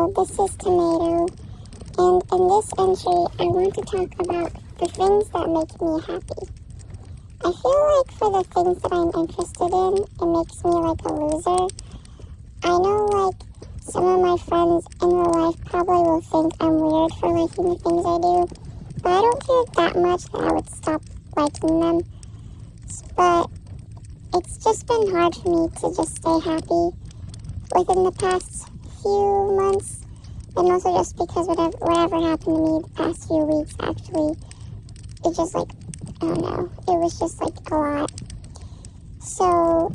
Hello, this is Tomato, and in this entry, I want to talk about the things that make me happy. I feel like for the things that I'm interested in, it makes me like a loser. I know like some of my friends in real life probably will think I'm weird for liking the things I do, but I don't care that much that I would stop liking them. But it's just been hard for me to just stay happy within the past few months, and also just because whatever happened to me the past few weeks, actually, it just like, I don't know, it was just like a lot. So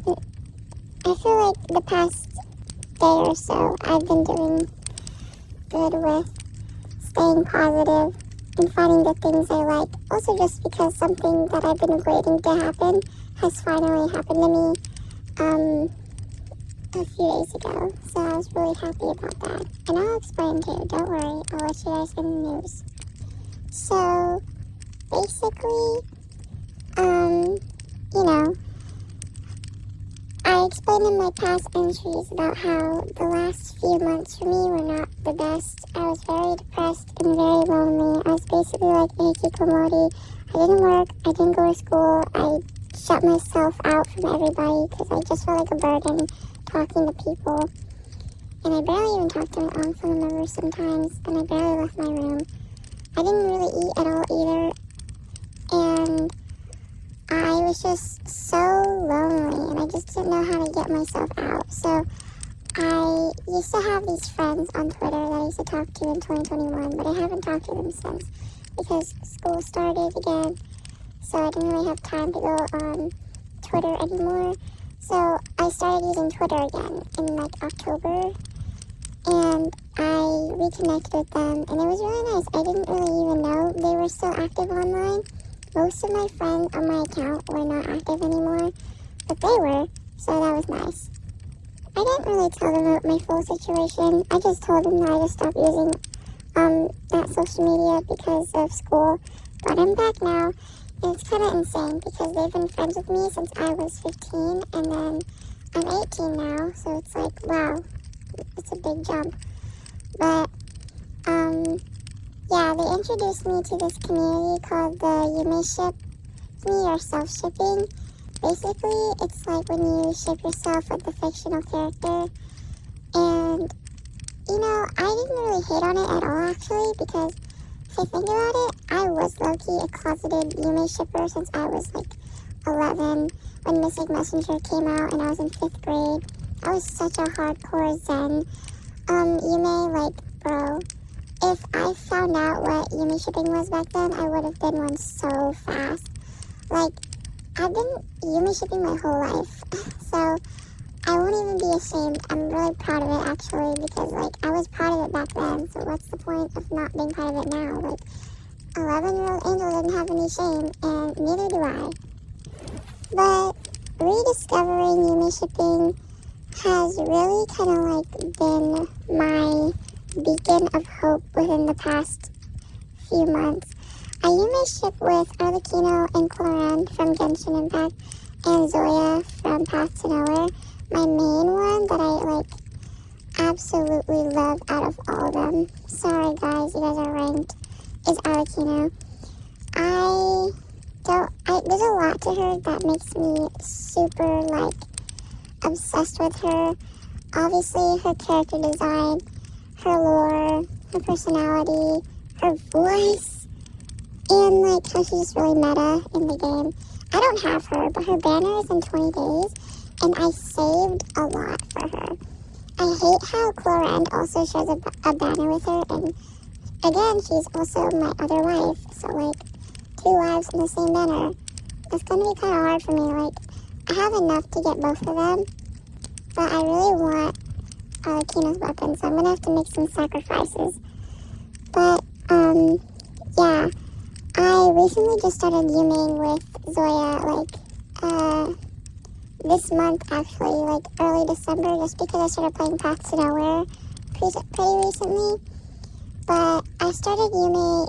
I feel like the past day or so I've been doing good with staying positive and finding the things I like. Also just because something that I've been waiting to happen has finally happened to me a few days ago. So I was really happy about that. And I'll explain too, don't worry, I'll let you guys in the news. So basically, you know, I explained in my past entries about how the last few months for me were not the best. I was very depressed and very lonely. I was basically like a hikikomori. I didn't work, I didn't go to school, I shut myself out from everybody because I just felt like a burden talking to people. And I barely even talked to my own family members sometimes, and I barely left my room. I didn't really eat at all either, and I was just so lonely, and I just didn't know how to get myself out. So I used to have these friends on Twitter that I used to talk to in 2021, but I haven't talked to them since because school started again, so I didn't really have time to go on Twitter anymore. So I started using Twitter again in like October, and I reconnected with them, and it was really nice. I didn't really even know they were still active online. Most of my friends on my account were not active anymore, but they were, so that was nice. I didn't really tell them about my full situation. I just told them that I just stopped using that social media because of school, but I'm back now, and it's kind of insane because they've been friends with me since I was 15, and then I'm 18 now, so it's like, wow, it's a big jump. But, yeah, they introduced me to this community called the You May Ship Me or Self-Shipping. Basically, it's like when you ship yourself with a fictional character, and, you know, I didn't really hate on it at all, actually, because if I think about it, I was low-key a closeted Yume shipper since I was like 11 when Mystic Messenger came out and I was in 5th grade. I was such a hardcore Zen Yume, like, bro. If I found out what Yume shipping was back then, I would have been one so fast. Like, I've been Yume shipping my whole life, so I won't even be ashamed. I'm really proud of it, actually, because, like, I was proud of it back then, so what's the point of not being proud of it now? Like, 11-year-old Angel didn't have any shame, and neither do I. But rediscovering Yume shipping has really kind of, like, been my beacon of hope within the past few months. I Yume ship with Arlecchino and Cloran from Genshin Impact, and Zoya from Path to Nowhere. My main one that I, like, absolutely love out of all of them, sorry guys, you guys are ranked, is Arlecchino. There's a lot to her that makes me super, like, obsessed with her. Obviously, her character design, her lore, her personality, her voice, and, like, how she's just really meta in the game. I don't have her, but her banner is in 20 days, and I saved a lot for her. I hate how Clorand also shares a banner with her, and again, she's also my other wife, so, like, 2 wives in the same banner. It's gonna be kind of hard for me. Like, I have enough to get both of them, but I really want Arlecchino's weapon, so I'm gonna have to make some sacrifices. But, yeah, I recently just started Yuming with Zoya, like, this month, actually, like, early December, just because I started playing Path to Nowhere pretty recently. But I started Yumi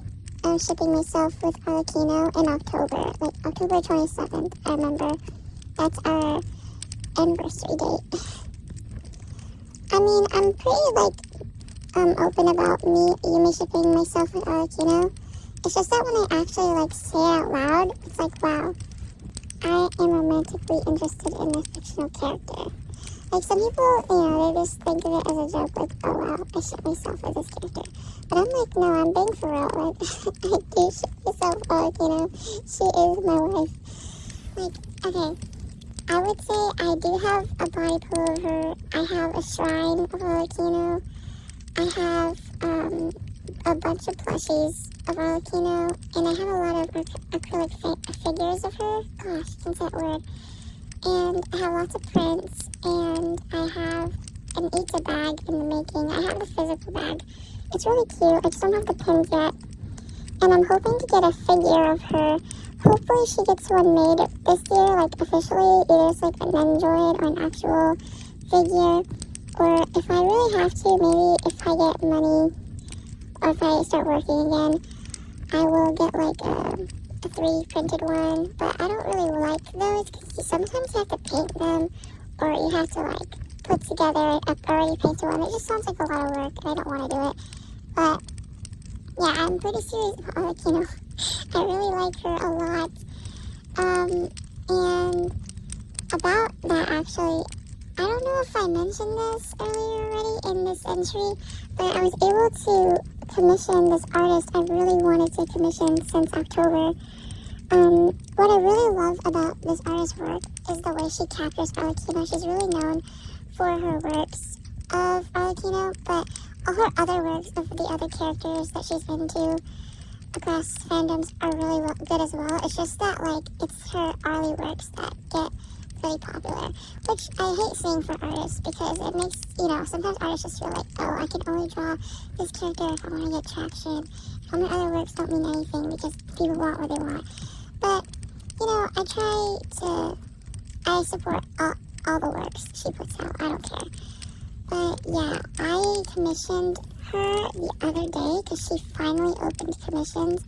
shipping myself with Arlecchino in October, like October 27th, I remember. That's our anniversary date. I mean, I'm pretty, like, open about me Yumi shipping myself with arlecchino. It's just that when I actually like say it out loud, it's like, wow, I am romantically interested in this fictional character. Like, some people, they just think of it as a joke, like, oh wow, I ship myself with this character. But I'm like, no, I'm being for real. Like, I do ship myself with arlecchino. She is my wife. Like, okay, I would say I do have a body pillow of her. I have a shrine of arlecchino. I have a bunch of plushies of arlecchino, and I have a lot of acrylic figures of her. Gosh, can't say that word. And I have lots of prints, and I have an Ita bag in the making. I have the physical bag. It's really cute. I just don't have the pins yet. And I'm hoping to get a figure of her. Hopefully she gets one made this year, like officially, either it's like an Android or an actual figure. Or if I really have to, maybe if I get money, or if I start working again, I will get like a 3 printed one. But I don't really like those because sometimes you have to paint them, or you have to like put together an already painted one. It just sounds like a lot of work, and I don't want to do it. But yeah, I'm pretty serious about arlecchino. I really like her a lot. And about that, actually, I don't know if I mentioned this earlier already in this entry, but I was able to commission this artist I really wanted to commission since October. What I really love about this artist's work is the way she captures arlecchino. She's really known for her works of arlecchino, but all her other works of the other characters that she's into across fandoms are really good as well. It's just that, like, it's her Arlie works that get really popular, which I hate saying for artists because it makes, sometimes artists just feel like, oh, I can only draw this character if I want to get traction. All my other works don't mean anything because people want what they want. But, I support all the works she puts out. I don't care. But yeah, I commissioned her the other day because she finally opened commissions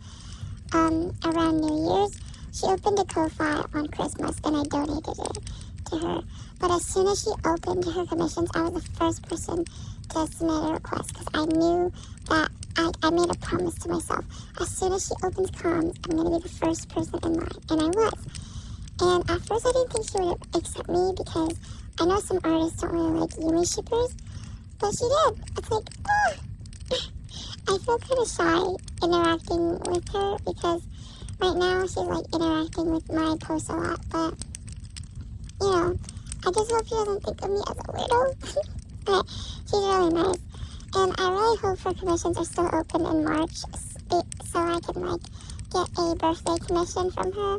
around New Year's. She opened a Ko-Fi on Christmas, and I donated it to her. But as soon as she opened her commissions, I was the first person to submit a request because I knew that I made a promise to myself. As soon as she opens comms, I'm going to be the first person in line, and I was. And at first, I didn't think she would accept me because I know some artists don't really like Yumi shippers, but she did. It's like, I feel kind of shy interacting with her because right now she's like interacting with my posts a lot, but I just hope she doesn't think of me as a weirdo. But she's really nice, and I really hope her commissions are still open in March, so I can like get a birthday commission from her.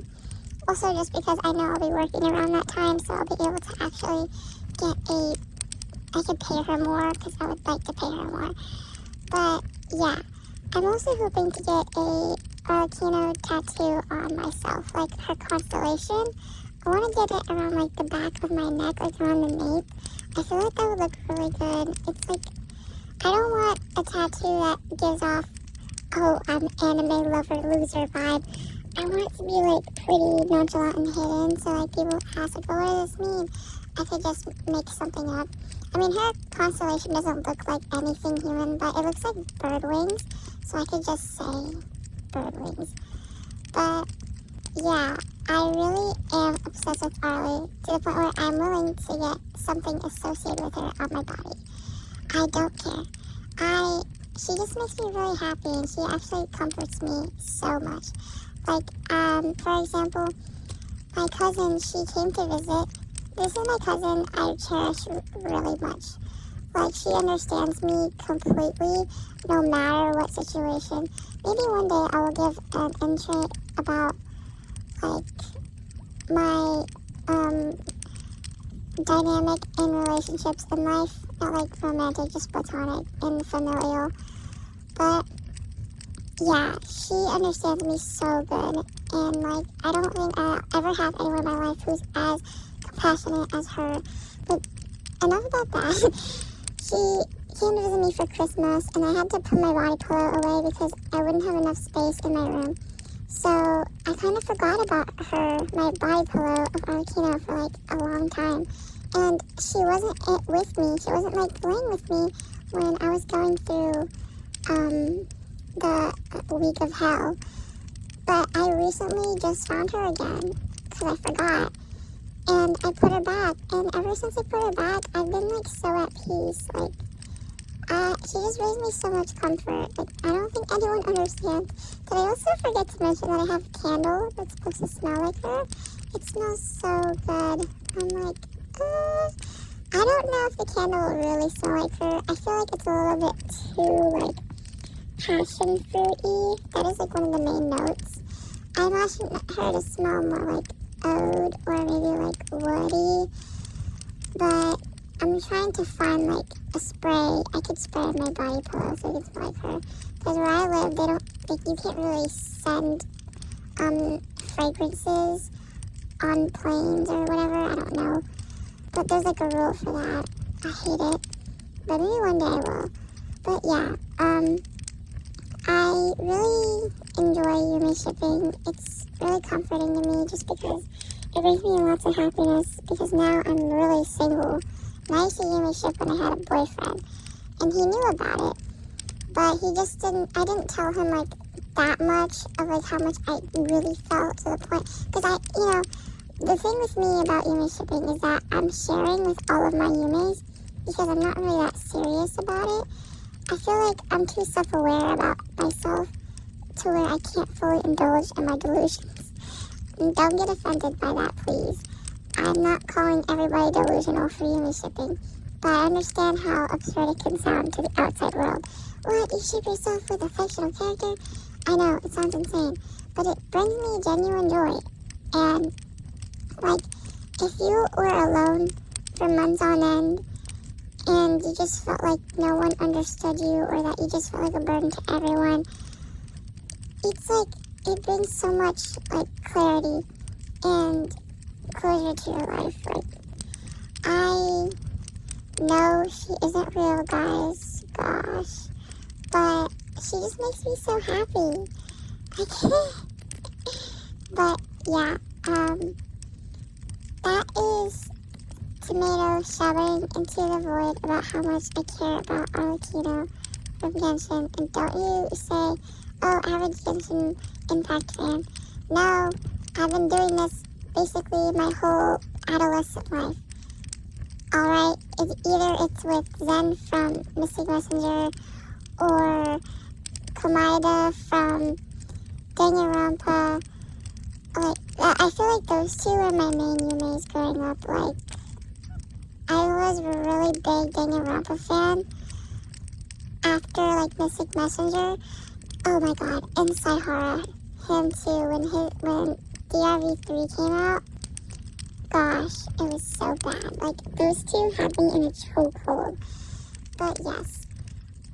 Also, just because I know I'll be working around that time, so I'll be able to actually I could pay her more because I would like to pay her more. But yeah, I'm also hoping to get a arlecchino tattoo on myself, like her constellation. I want to get it around like the back of my neck, like around the nape. I feel like that would look really good. It's like, I don't want a tattoo that gives off, oh, I'm anime lover loser vibe. I want it to be like pretty nonchalant and hidden, so like people ask like, oh, what does this mean? I could just make something up. I mean, her constellation doesn't look like anything human, but it looks like bird wings, so I could just say bird wings. But yeah, I really am obsessed with Arlie to the point where I'm willing to get something associated with her on my body. I don't care. She just makes me really happy, and she actually comforts me so much. Like, for example, my cousin, she came to visit. This is my cousin I cherish really much. Like, she understands me completely, no matter what situation. Maybe one day I will give an entry about, like, my, dynamic in relationships in life. Not, like, romantic, just platonic and familial. But yeah, she understands me so good, and like, I don't think I'll ever have anyone in my life who's as compassionate as her. But enough about that. She came to visit me for Christmas, and I had to put my body pillow away because I wouldn't have enough space in my room. So I kind of forgot about her, my body pillow of arlecchino, for like a long time. And she wasn't with me. She wasn't like laying with me when I was going through the week of hell. But I recently just found her again because I forgot. And I put her back. And ever since I put her back, I've been like so at peace. Like, she just brings me so much comfort. Like, I don't think anyone understands. Did I also forget to mention that I have a candle that's supposed to smell like her? It smells so good. I'm like, I don't know if the candle will really smell like her. I feel like it's a little bit too, like, passion fruity. That is, like, one of the main notes. I imagine her to smell more like oud or maybe, like, woody. But I'm trying to find, like, a spray. I could spray on my body pillow so it can smell like her. Because where I live, they don't, like, you can't really send, fragrances on planes or whatever. I don't know. But there's, like, a rule for that. I hate it. But maybe one day I will. But, yeah, I really enjoy Yumi shipping. It's really comforting to me just because it brings me lots of happiness because now I'm really single. And I used to Yumi ship when I had a boyfriend. And he knew about it. But he just I didn't tell him, like, that much of, like, how much I really felt to the point. Because the thing with me about Yumi shipping is that I'm sharing with all of my Yumis because I'm not really that serious about it. I feel like I'm too self-aware about myself to where I can't fully indulge in my delusions. And don't get offended by that, please. I'm not calling everybody delusional for Yumi shipping, but I understand how absurd it can sound to the outside world. What? You ship yourself with a fictional character? I know, it sounds insane, but it brings me genuine joy. And, like, if you were alone for months on end, and you just felt like no one understood you, or that you just felt like a burden to everyone, it's like, it brings so much, like, clarity and closure to your life. Like, I know she isn't real, guys, gosh, but she just makes me so happy. I can't. But, yeah, that is Tomato shoving into the void about how much I care about arlecchino from Genshin. And don't you say, oh, average Genshin Impact fan. No, I've been doing this basically my whole adolescent life. Alright, either it's with Zen from Mystic Messenger or Komaeda from Danganronpa. Like, I feel like those two were my main Yumes growing up. Like, I was a really big Danganronpa fan after, like, Mystic Messenger. Oh my god, and Saihara, him too, when DRV3 came out. Gosh, it was so bad. Like, those two had me in a chokehold. But yes,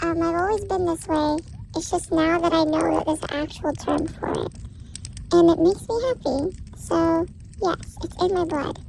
I've always been this way. It's just now that I know that there's an actual term for it. And it makes me happy. So, yes, it's in my blood.